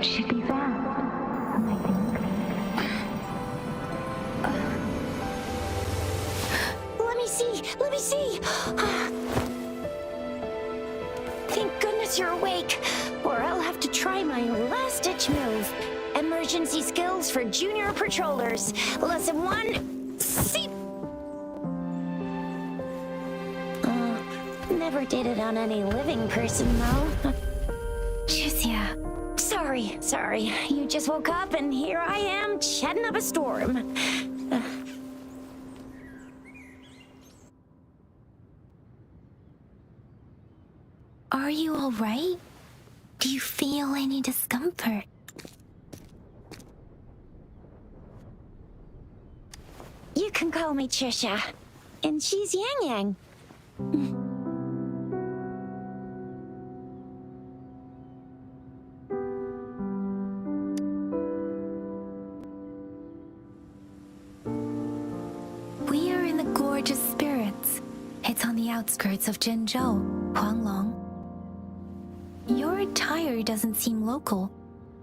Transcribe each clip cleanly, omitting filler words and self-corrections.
should be fast, I think. Let me see! Let me see! Thank goodness you're awake, or I'll have to try my last-ditch move. Emergency skills for junior patrollers. Lesson 1, see! Never did it on any living person, though. Jusia. Sorry. You just woke up, and here I am, chatting up a storm. Are you all right? Do you feel any discomfort? You can call me Trisha, and she's Yangyang. We are in the Gorgeous Spirits. It's on the outskirts of Zhenzhou, Huanglong. Your attire doesn't seem local.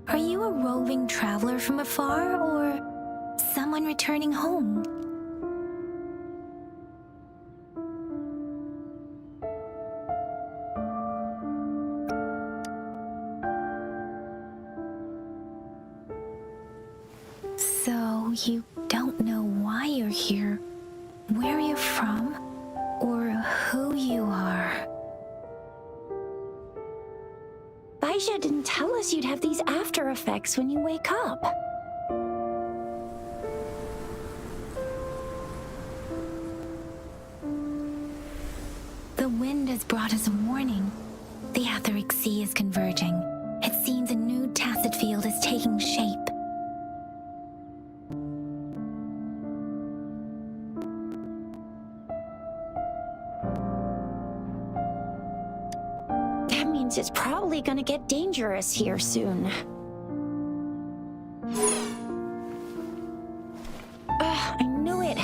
Are you a roving traveler from afar, or someone returning home? So, you don't know why you're here, where you're from, or who you are. Baisha didn't tell us you'd have these after effects when you wake up. The wind has brought us a warning. The Etheric Sea is converging. It seems a new tacit field is taking shape. That means it's probably gonna get dangerous here soon. I knew it.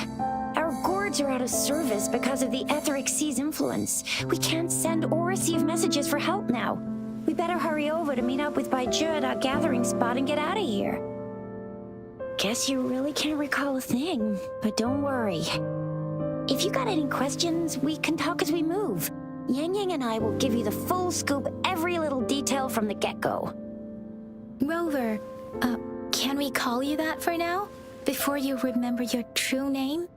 Our gourds are out of service because of the Etheric Sea's influence. We can't send or receive messages for help now. We better hurry over to meet up with Baiju at our gathering spot and get out of here. Guess you really can't recall a thing, but don't worry. If you got any questions, we can talk as we move. Yangyang and I will give you the full scoop, every little detail from the get-go. Rover, can we call you that for now? Before you remember your true name?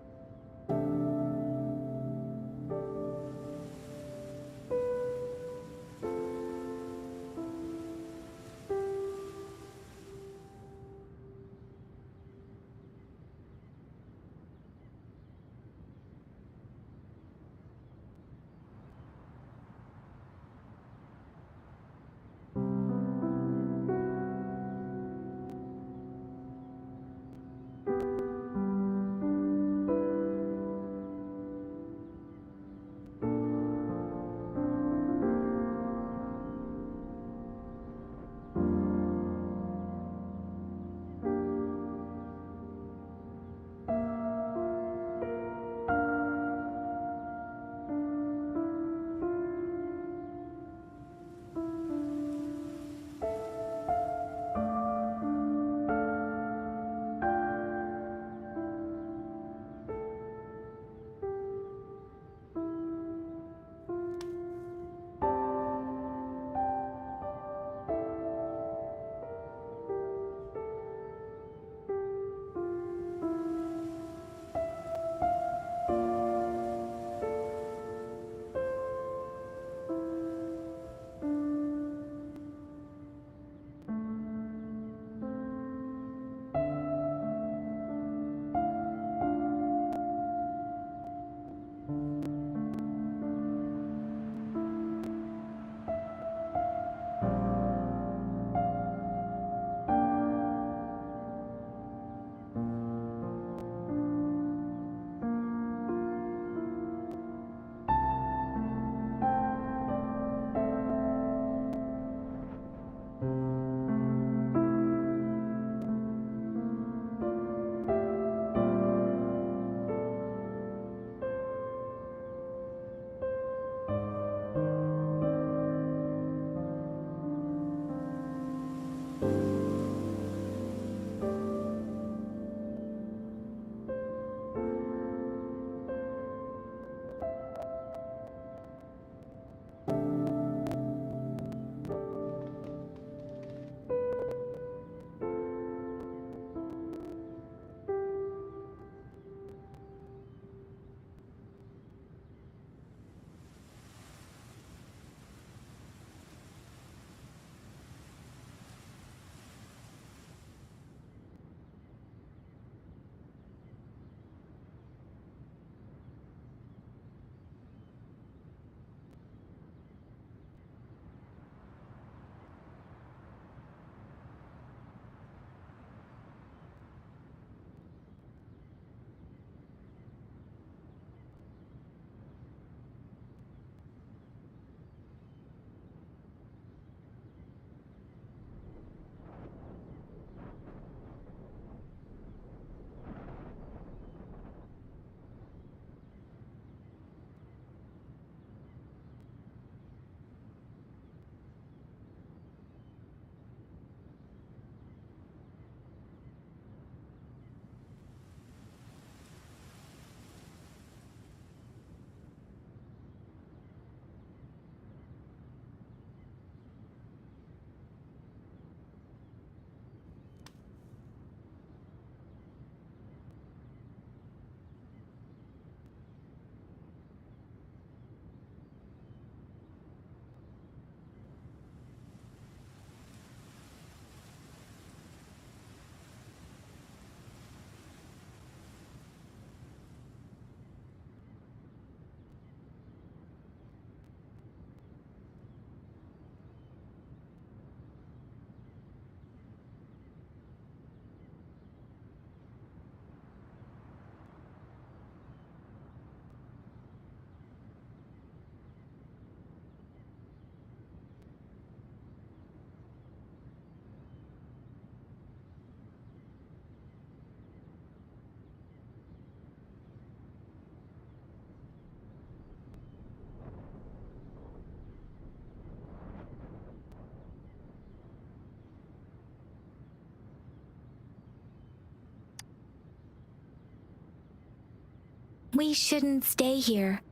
We shouldn't stay here.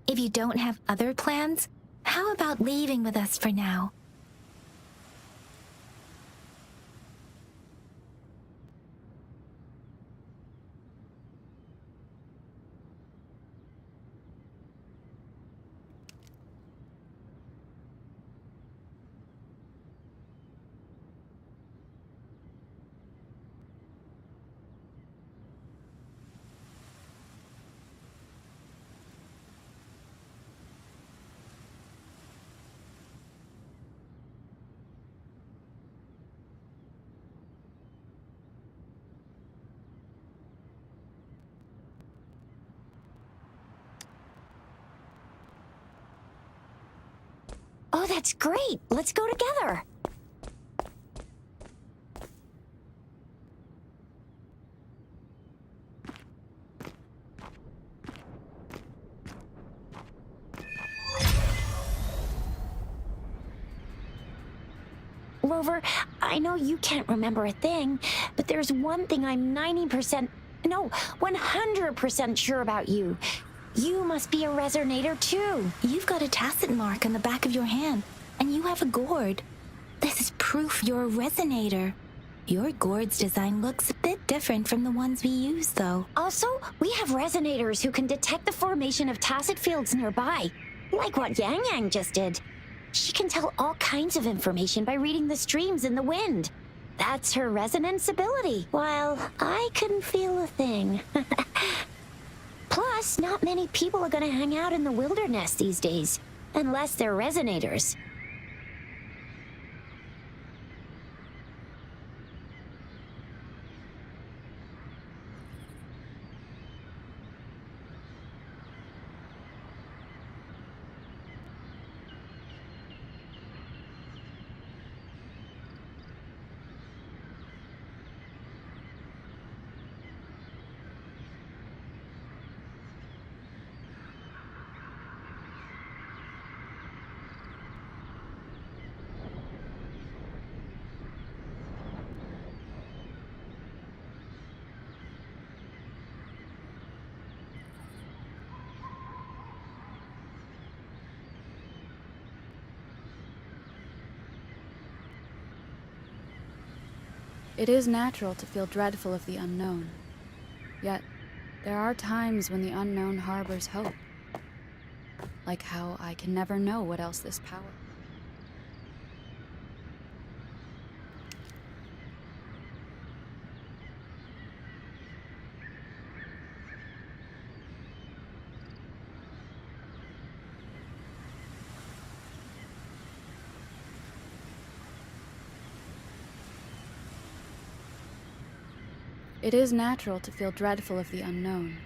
If you don't have other plans, how about leaving with us for now? Oh, that's great. Let's go together. Rover, I know you can't remember a thing, but there's one thing I'm 100% sure about you. You must be a resonator too. You've got a tacit mark on the back of your hand, and you have a gourd. This is proof you're a resonator. Your gourd's design looks a bit different from the ones we use, though. Also, we have resonators who can detect the formation of tacit fields nearby, like what Yangyang just did. She can tell all kinds of information by reading the streams in the wind. That's her resonance ability, while I couldn't feel a thing. Plus, not many people are gonna hang out in the wilderness these days, unless they're resonators. It is natural to feel dreadful of the unknown. Yet, there are times when the unknown harbors hope. Like how I can never know what else this power. It is natural to feel dreadful of the unknown.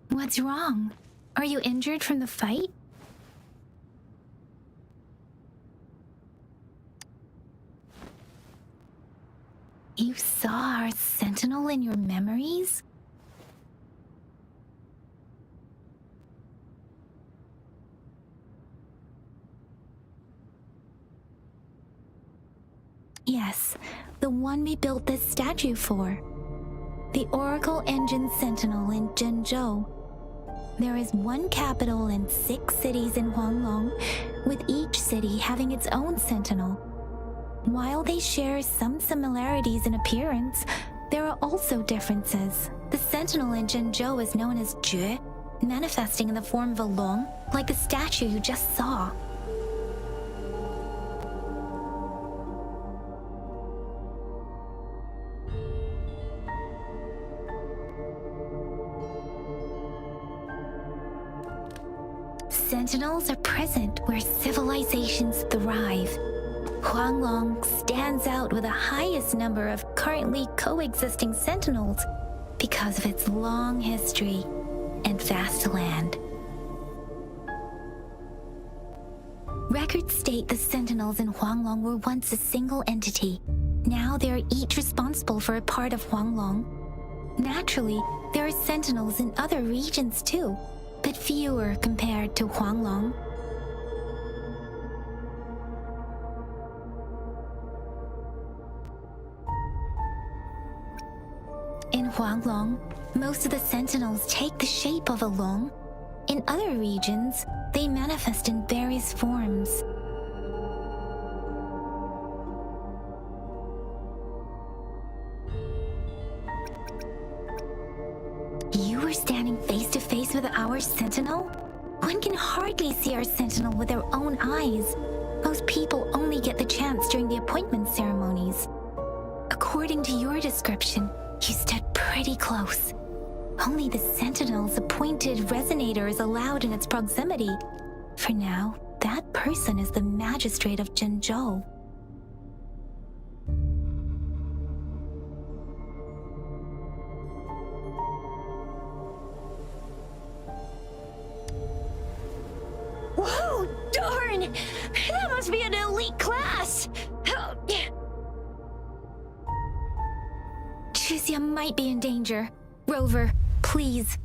What's wrong? Are you injured from the fight? You saw our sentinel in your memories? Yes, the one we built this statue for. The Oracle Engine Sentinel in Zhenzhou. There is one capital and 6 cities in Huanglong, with each city having its own sentinel. While they share some similarities in appearance, there are also differences. The sentinel in Zhenzhou is known as Jue, manifesting in the form of a long, like the statue you just saw. Sentinels are present where civilizations thrive. Huanglong stands out with the highest number of currently coexisting sentinels because of its long history and vast land. Records state the sentinels in Huanglong were once a single entity. Now they are each responsible for a part of Huanglong. Naturally, there are sentinels in other regions too, but fewer compared to Huanglong. In Huanglong, most of the sentinels take the shape of a long. In other regions, they manifest in various forms. You were standing face to face with our sentinel? One can hardly see our sentinel with their own eyes. Most people only get the chance during the appointment ceremonies. According to your description, you stood pretty close. Only the sentinel's appointed resonator is allowed in its proximity. For now, that person is the magistrate of Zhenzhou. Whoa, darn! That must be an elite class! Chixia might be in danger. Rover, please.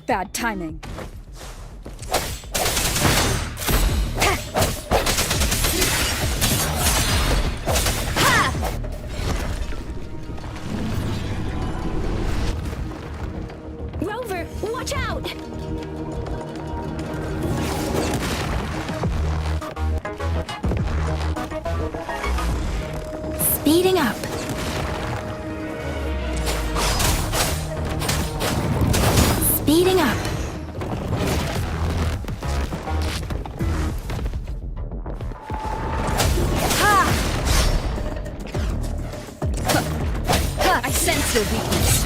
Bad timing. Rover, watch out! Speeding up. Speeding up. I sense your weakness.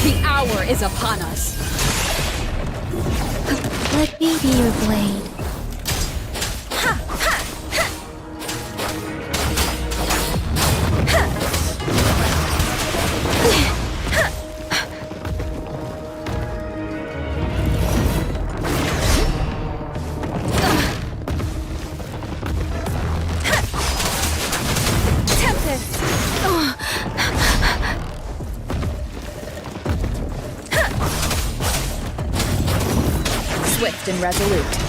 The hour is upon us. Let me be your blade. Swift and resolute.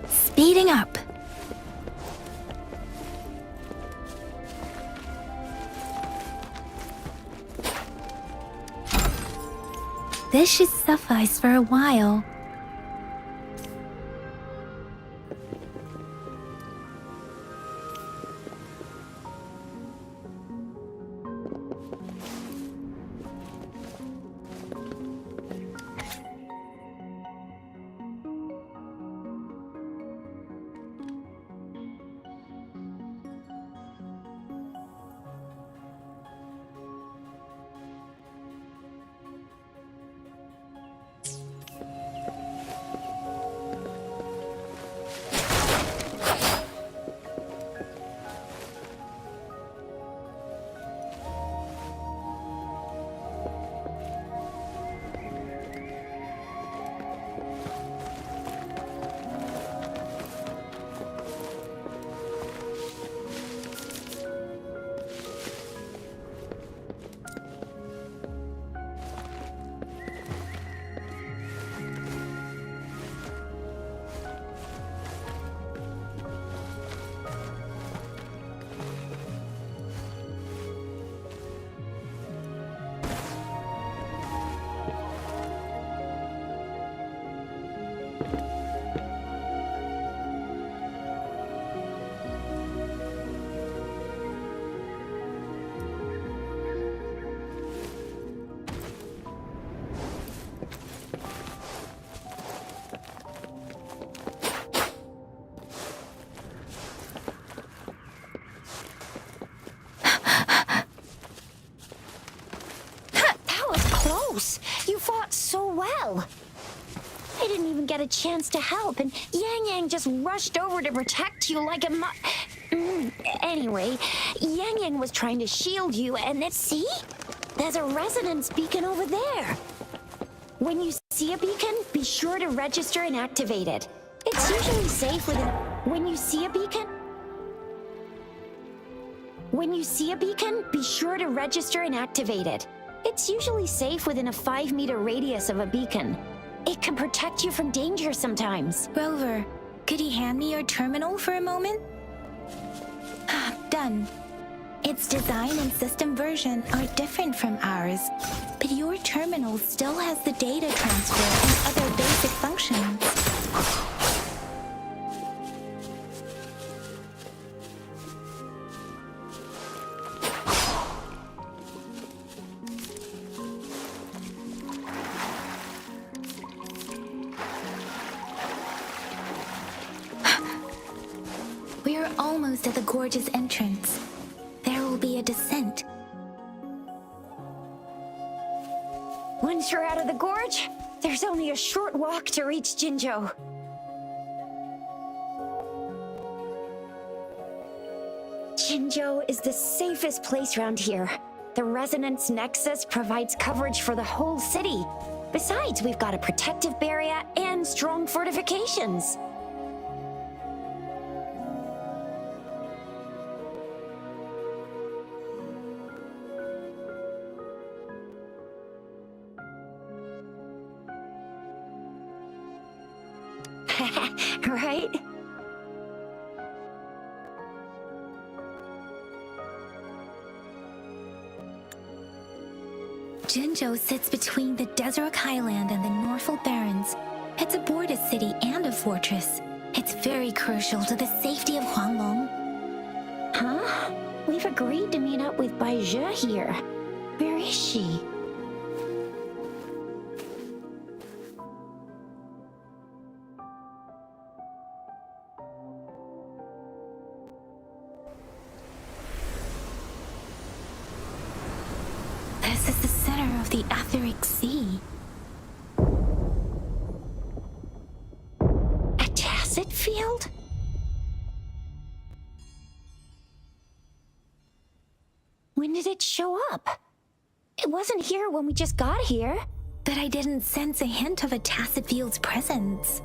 Speeding up. This should suffice for a while. You fought so well. I didn't even get a chance to help, and Yangyang just rushed over to protect you like a Anyway, Yangyang was trying to shield you, and see? There's a resonance beacon over there. When you see a beacon, be sure to register and activate it. It's usually safe within... When you see a beacon, be sure to register and activate it. It's usually safe within a 5-meter radius of a beacon. It can protect you from danger sometimes. Rover, could you hand me your terminal for a moment? Done. Its design and system version are different from ours, but your terminal still has the data transfer and other basic functions. We are almost at the gorge's entrance. There will be a descent. Once you're out of the gorge, there's only a short walk to reach Jinzhou. Jinzhou is the safest place around here. The resonance nexus provides coverage for the whole city. Besides, we've got a protective barrier and strong fortifications. right? Jinzhou sits between the Desert Highland and the Norfolk Barrens. It's a border city and a fortress. It's very crucial to the safety of Huanglong. Huh? We've agreed to meet up with Baizhe here. Where is she? This is the center of the Etheric Sea. A tacit field? When did it show up? It wasn't here when we just got here. But I didn't sense a hint of a tacit field's presence.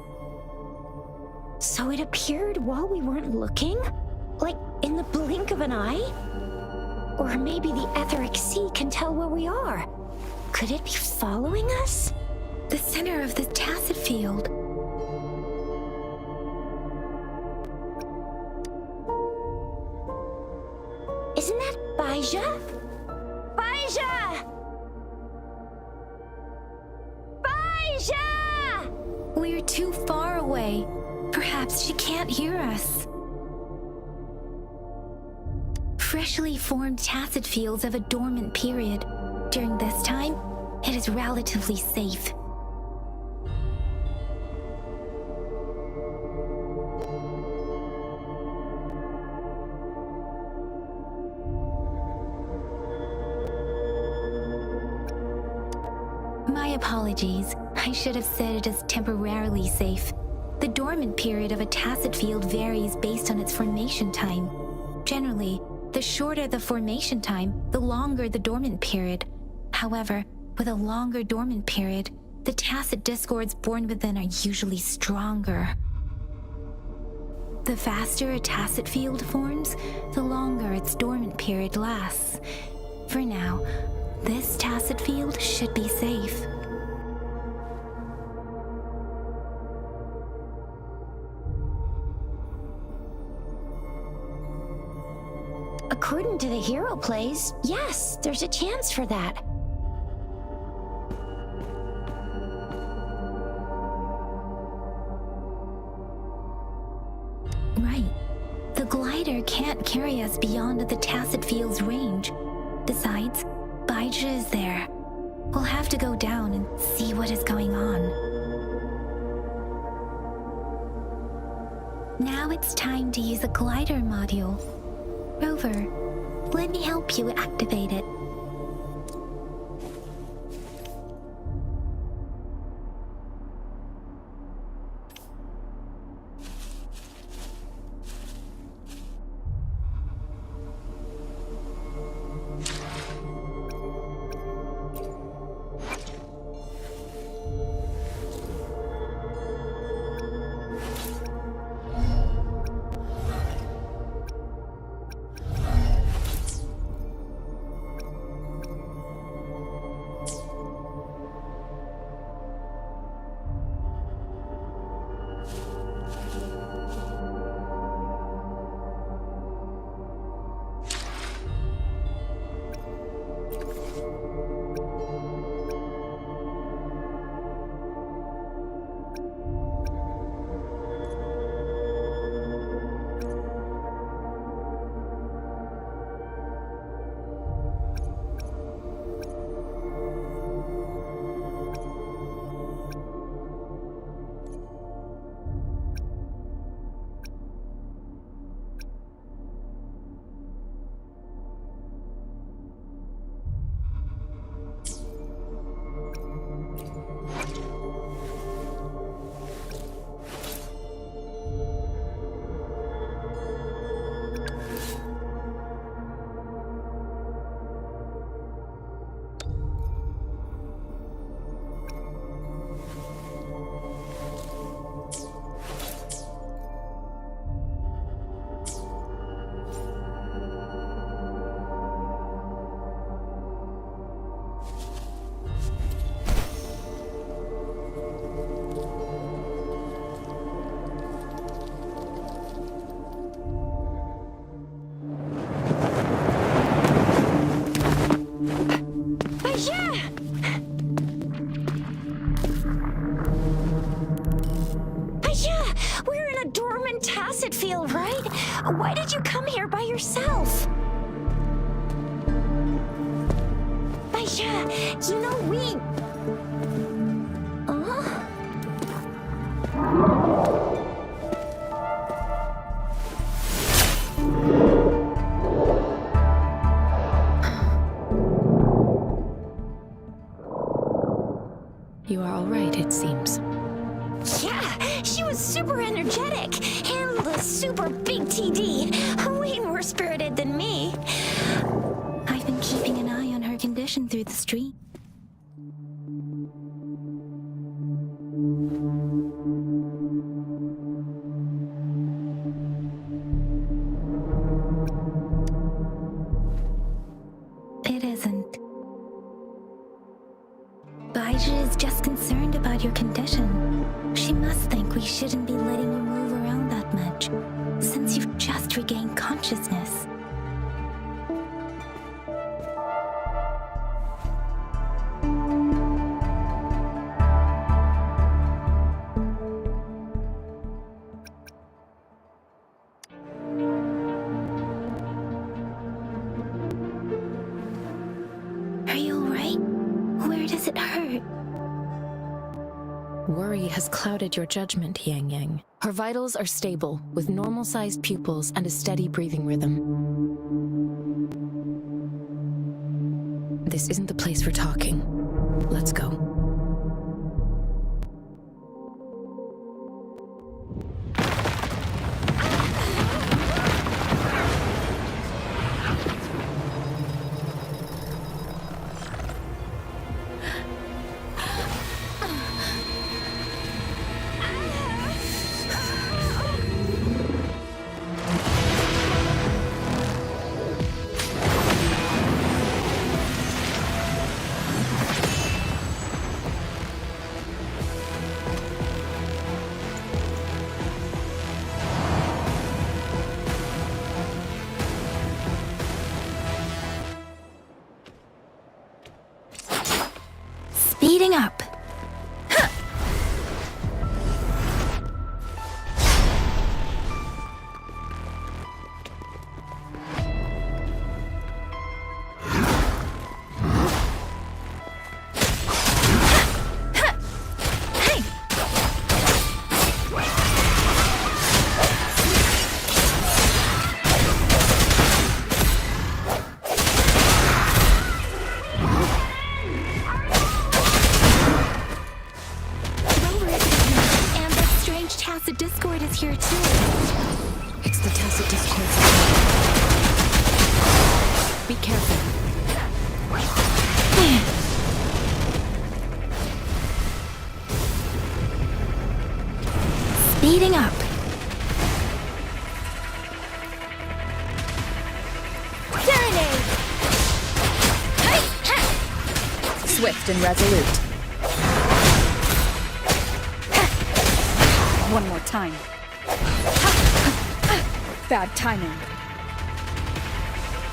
So it appeared while we weren't looking? Like in the blink of an eye? Or maybe the Etheric Sea can tell where we are. Could it be following us? The center of the tacit field. Isn't that Baizhe? Baizhe! Baizhe! We're too far away. Perhaps she can't hear us. Freshly formed tacit fields have a dormant period. During this time, it is relatively safe. My apologies. I should have said it is temporarily safe. The dormant period of a tacit field varies based on its formation time. Generally, the shorter the formation time, the longer the dormant period. However, with a longer dormant period, the tacit discords born within are usually stronger. The faster a tacit field forms, the longer its dormant period lasts. For now, this tacit field should be safe. According to the hero plays, yes, there's a chance for that. Right. The glider can't carry us beyond the tacit field's range. Besides, Baizhe is there. We'll have to go down and see what is going on. Now it's time to use a glider module. Rover, let me help you activate it. right? Why did you come here by yourself? Baisha, you know we... You are all right, it seems. Yeah, she was super energetic. Handled a super big TD. Way more spirited than me. I've been keeping an eye on her condition through the street. It isn't. Baija is just concerned about your condition. She must think we shouldn't be letting you move around that much, since you've just regained consciousness. Are you alright? Where does it hurt? Worry has clouded your judgment, Yangyang. Her vitals are stable, with normal-sized pupils and a steady breathing rhythm. This isn't the place for talking. Let's go. Speeding up. Tacit Discord is here too. It's the Tacit Discord. Be careful. Speeding up. Serenade! Swift and resolute. One more time. Bad timing.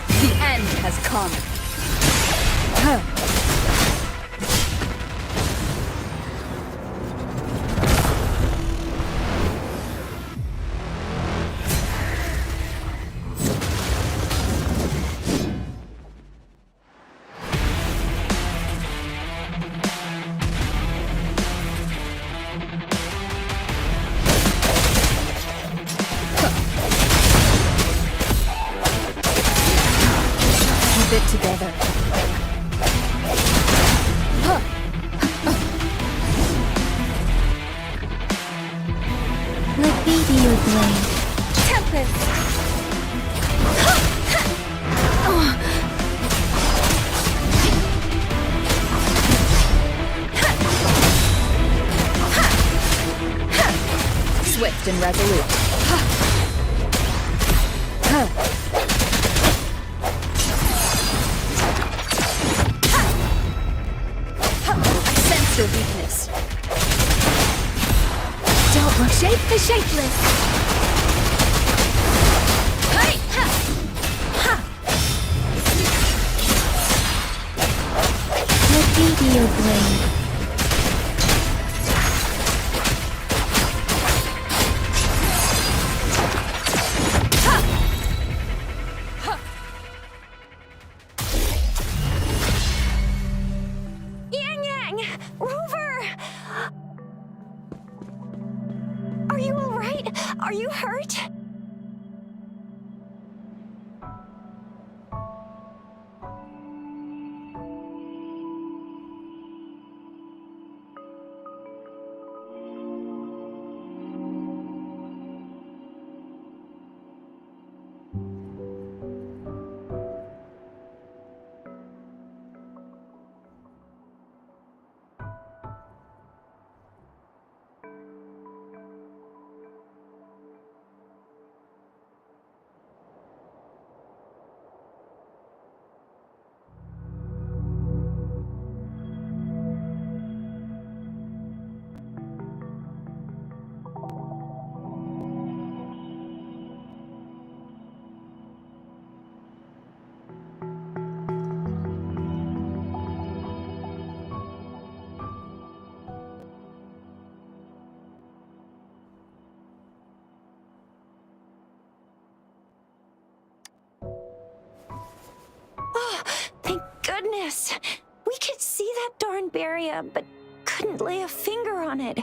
The end has come. Keep it together. Let me be your blade. Tempest! Swift and resolute. I sense your weakness. Don't look. Shape the shapeless. Hey! Let me be your blade. this. We could see that darn barrier, but couldn't lay a finger on it.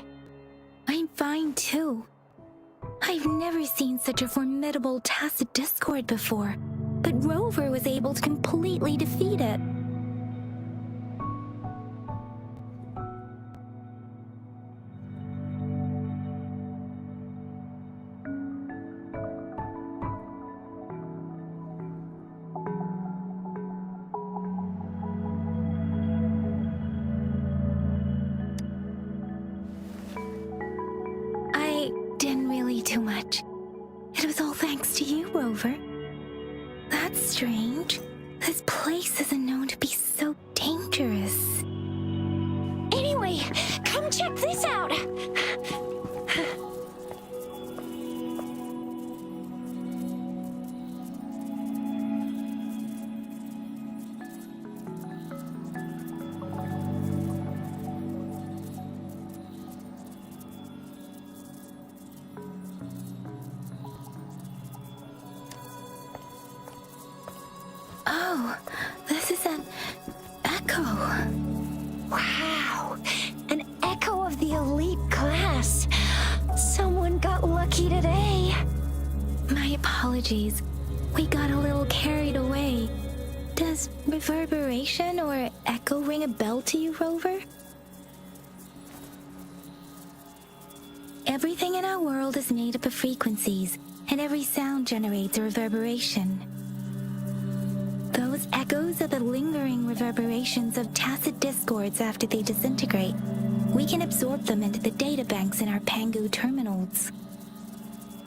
I'm fine too. I've never seen such a formidable tacit discord before, but Rover was able to completely defeat it. I didn't really do much. It was all thanks to you, Rover. That's strange. This place isn't known to be so dangerous. Anyway, come check this out. Oh, this is an echo. Wow, an echo of the elite class. Someone got lucky today. My apologies. We got a little carried away. Does reverberation or echo ring a bell to you, Rover? Everything in our world is made up of frequencies, and every sound generates a reverberation. Those echoes are the lingering reverberations of tacit discords after they disintegrate. We can absorb them into the databanks in our Pangu terminals.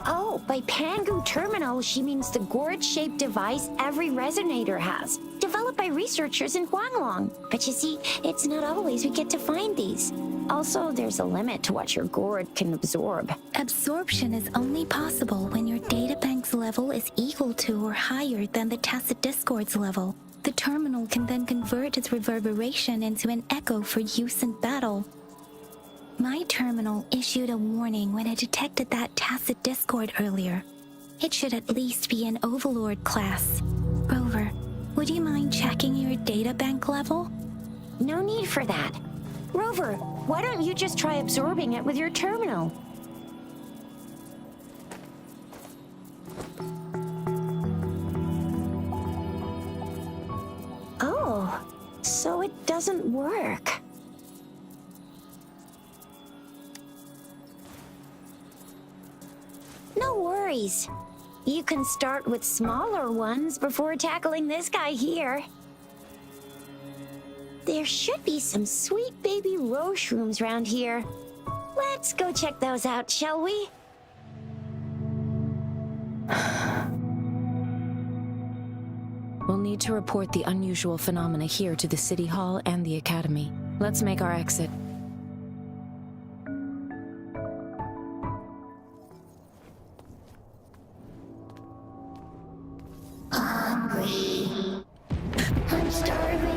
Oh, by Pangu terminal, she means the gourd-shaped device every resonator has, developed by researchers in Huanglong. But you see, it's not always we get to find these. Also, there's a limit to what your gourd can absorb. Absorption is only possible when your databank's level is equal to or higher than the tacit discord's level. The terminal can then convert its reverberation into an echo for use in battle. My terminal issued a warning when it detected that tacit discord earlier. It should at least be an Overlord class. Rover, would you mind checking your databank level? No need for that. Rover, why don't you just try absorbing it with your terminal? Oh, so it doesn't work. No worries. You can start with smaller ones before tackling this guy here. There should be some sweet baby roshrooms around here. Let's go check those out, shall we? We'll need to report the unusual phenomena here to the City Hall and the Academy. Let's make our exit. Hungry. I'm starving.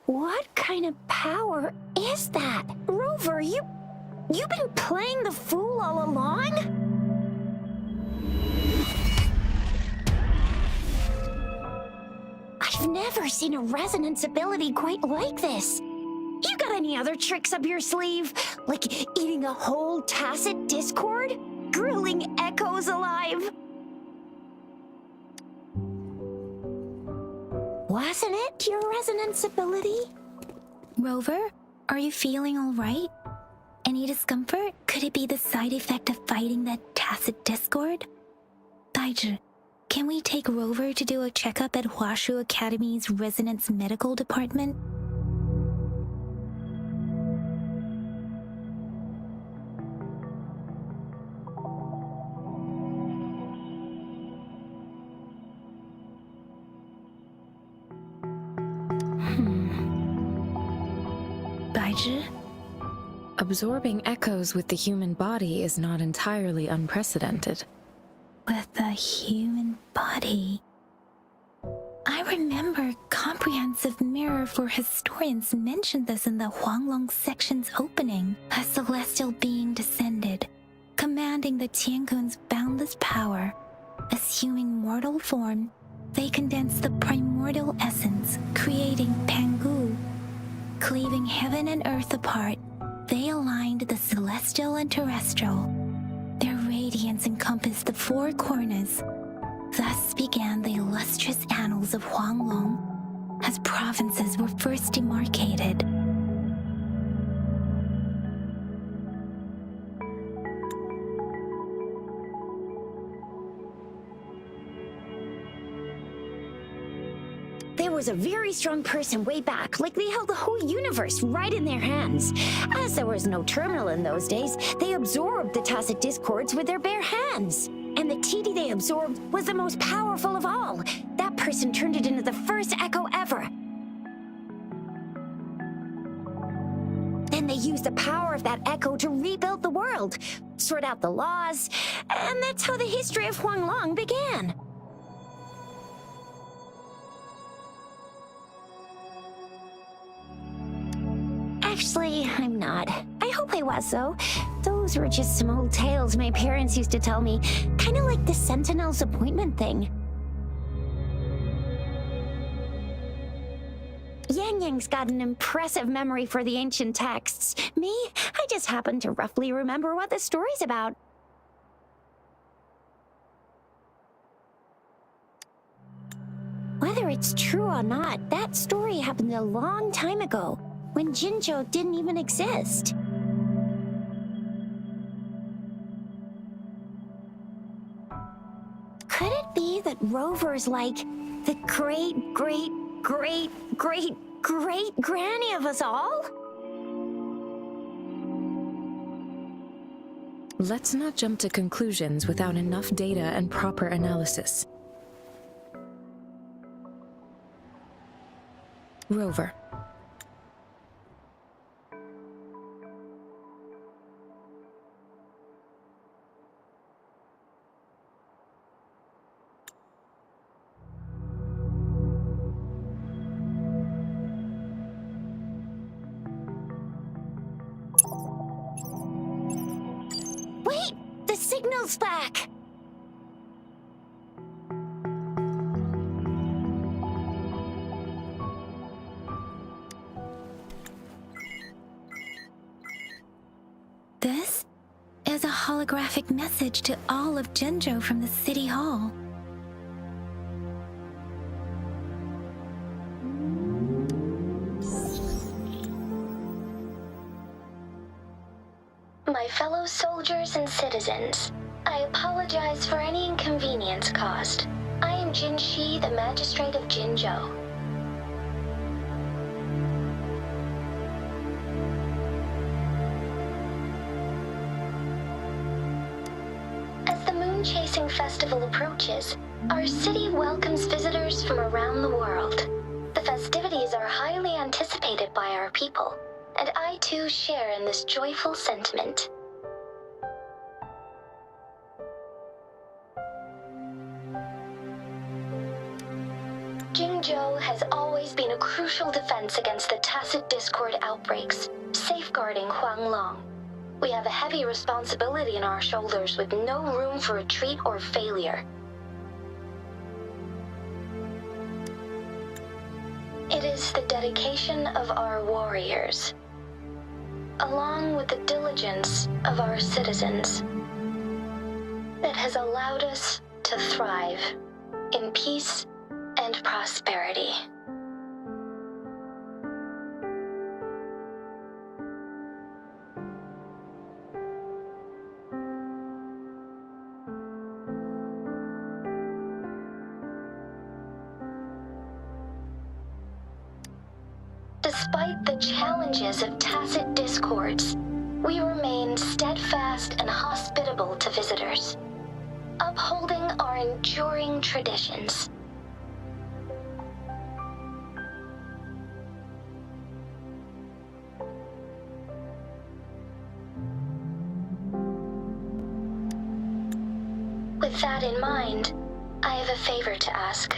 What kind of power is that? Rover, you've been playing the fool all along? I've never seen a resonance ability quite like this. You got any other tricks up your sleeve? Like eating a whole tacit discord? Grilling echoes alive? Wasn't it your resonance ability? Rover, are you feeling all right? Any discomfort? Could it be the side effect of fighting that tacit discord? Daiji, can we take Rover to do a checkup at Huashu Academy's Resonance Medical Department? Daiji? Absorbing echoes with the human body is not entirely unprecedented. With the human body. I remember Comprehensive Mirror for Historians mentioned this in the Huanglong section's opening. A celestial being descended, commanding the Tiankun's boundless power. Assuming mortal form, they condensed the primordial essence, creating Pangu. Cleaving heaven and earth apart, they aligned the celestial and terrestrial. Their radiance encompassed the four corners. Thus began the illustrious annals of Huanglong, as provinces were first demarcated. There was a very strong person way back, like they held the whole universe right in their hands. As there was no terminal in those days, they absorbed the tacit discords with their bare hands. And the TD they absorbed was the most powerful of all. That person turned it into the first echo ever. Then they used the power of that echo to rebuild the world, sort out the laws, and that's how the history of Huanglong began. Actually, I'm not. I hope I was, though. Those were just some old tales my parents used to tell me, kind of like the Sentinel's appointment thing. Yangyang's got an impressive memory for the ancient texts. Me, I just happen to roughly remember what the story's about. Whether it's true or not, that story happened a long time ago, when Jinzhou didn't even exist. Could it be that Rover's like the great-great-great-great-great-granny of us all? Let's not jump to conclusions without enough data and proper analysis. Rover. Wait! The signal's back! This is a holographic message to all of Jinzhou from the City Hall. My fellow soldiers and citizens, I apologize for any inconvenience caused. I am Jin Shi, the magistrate of Jinzhou. As the moon-chasing festival approaches, our city welcomes visitors from around the world. The festivities are highly anticipated by our people, and I too share in this joyful sentiment. Jinzhou has always been a crucial defense against the tacit discord outbreaks, safeguarding Huanglong. We have a heavy responsibility on our shoulders with no room for retreat or failure. It is the dedication of our warriors, along with the diligence of our citizens, that has allowed us to thrive in peace and prosperity. Despite the challenges of tacit discords, we remain steadfast and hospitable to visitors, upholding our enduring traditions. With that in mind, I have a favor to ask.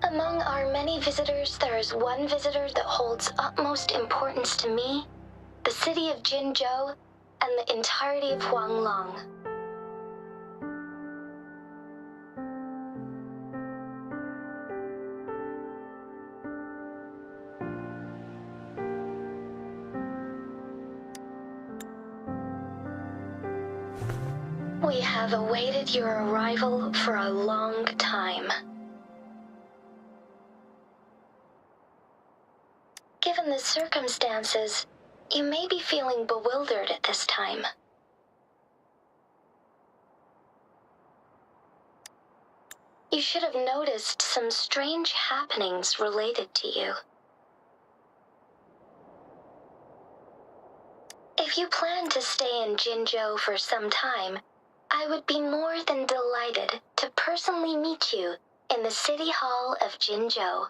Among our many visitors, there is one visitor that holds utmost importance to me, the city of Jinzhou, and the entirety of Huanglong. We have awaited your arrival for a long time. Given the circumstances, you may be feeling bewildered at this time. You should have noticed some strange happenings related to you. If you plan to stay in Jinzhou for some time, I would be more than delighted to personally meet you in the City Hall of Jinzhou.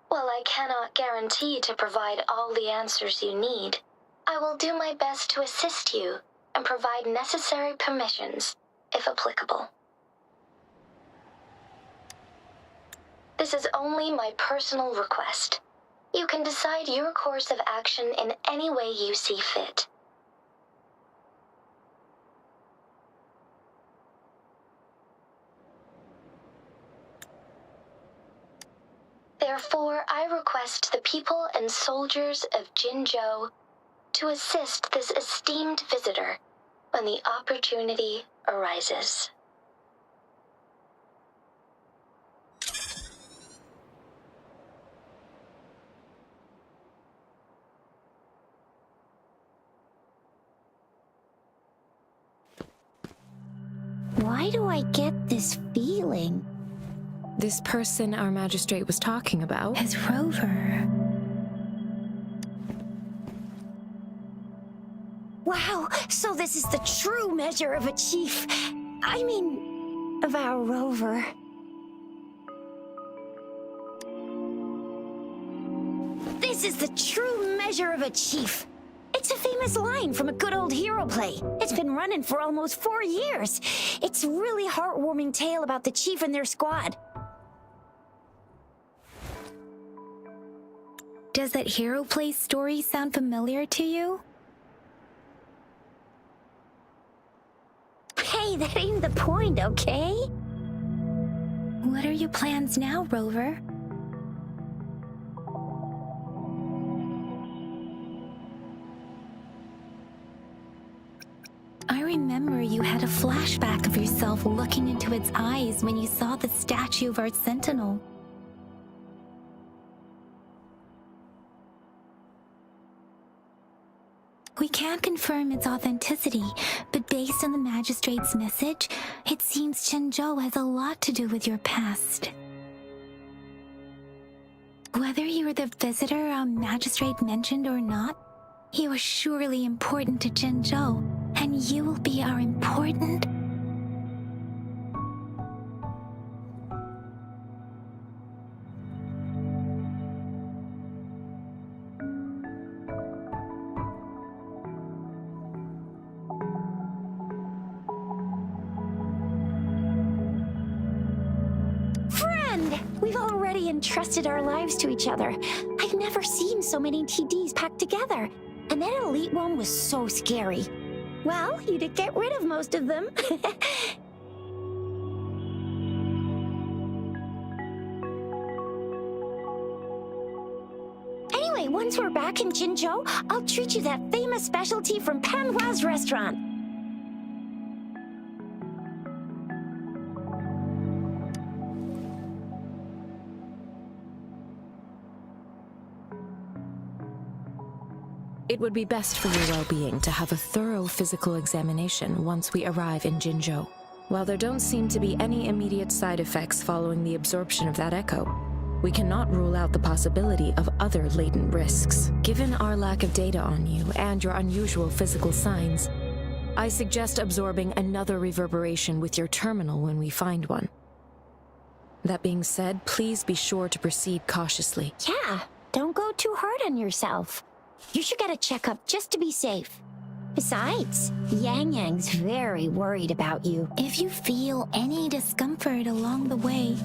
While I cannot guarantee to provide all the answers you need, I will do my best to assist you and provide necessary permissions, if applicable. This is only my personal request. You can decide your course of action in any way you see fit. Therefore, I request the people and soldiers of Jinzhou to assist this esteemed visitor when the opportunity arises. Why do I get this feeling? This person our magistrate was talking about? Is Rover. Wow, so this is the true measure of a chief. I mean, of our rover. This is the true measure of a chief. It's a famous line from a good old hero play. It's been running for almost 4 years. It's a really heartwarming tale about the chief and their squad. Does that hero play story sound familiar to you? Hey, that ain't the point, okay? What are your plans now, Rover? I remember you had a flashback of yourself looking into its eyes when you saw the statue of our sentinel. We can't confirm its authenticity, but based on the magistrate's message, it seems Jinzhou has a lot to do with your past. Whether you're the visitor our magistrate mentioned or not, you are surely important to Jinzhou, and you will be our important... We've already entrusted our lives to each other. I've never seen so many TDs packed together. And that elite one was so scary. Well, you did get rid of most of them. Anyway, once we're back in Jinzhou, I'll treat you that famous specialty from Panhua's restaurant. It would be best for your well-being to have a thorough physical examination once we arrive in Jinzhou. While there don't seem to be any immediate side effects following the absorption of that echo, we cannot rule out the possibility of other latent risks. Given our lack of data on you and your unusual physical signs, I suggest absorbing another reverberation with your terminal when we find one. That being said, please be sure to proceed cautiously. Yeah, don't go too hard on yourself. You should get a checkup just to be safe. Besides, Yangyang's very worried about you. If you feel any discomfort along the way,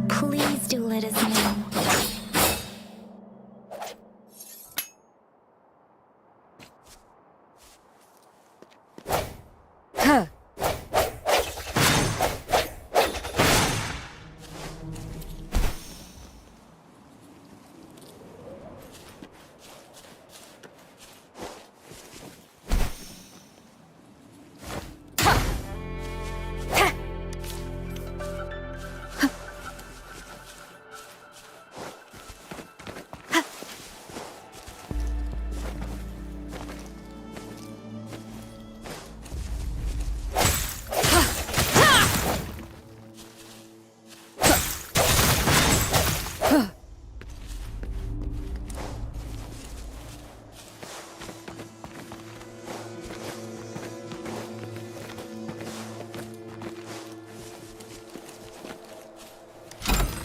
please do let us know. Huh.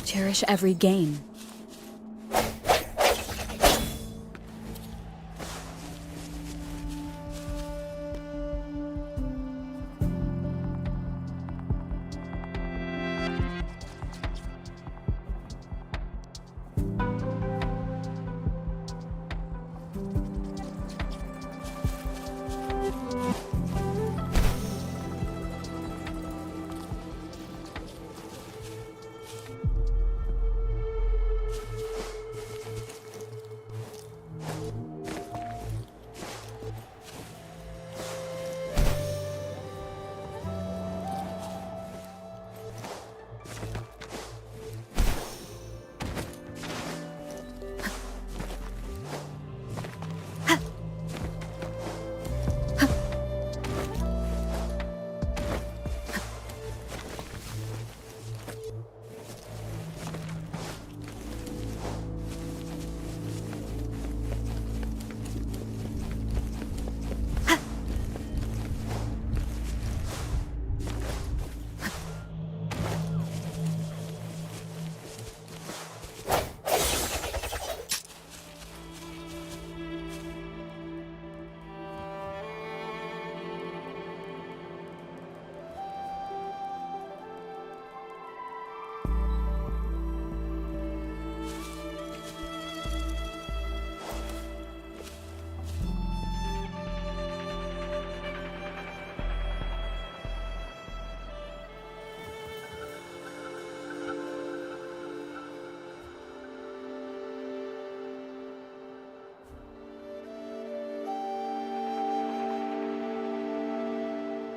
Cherish every gain.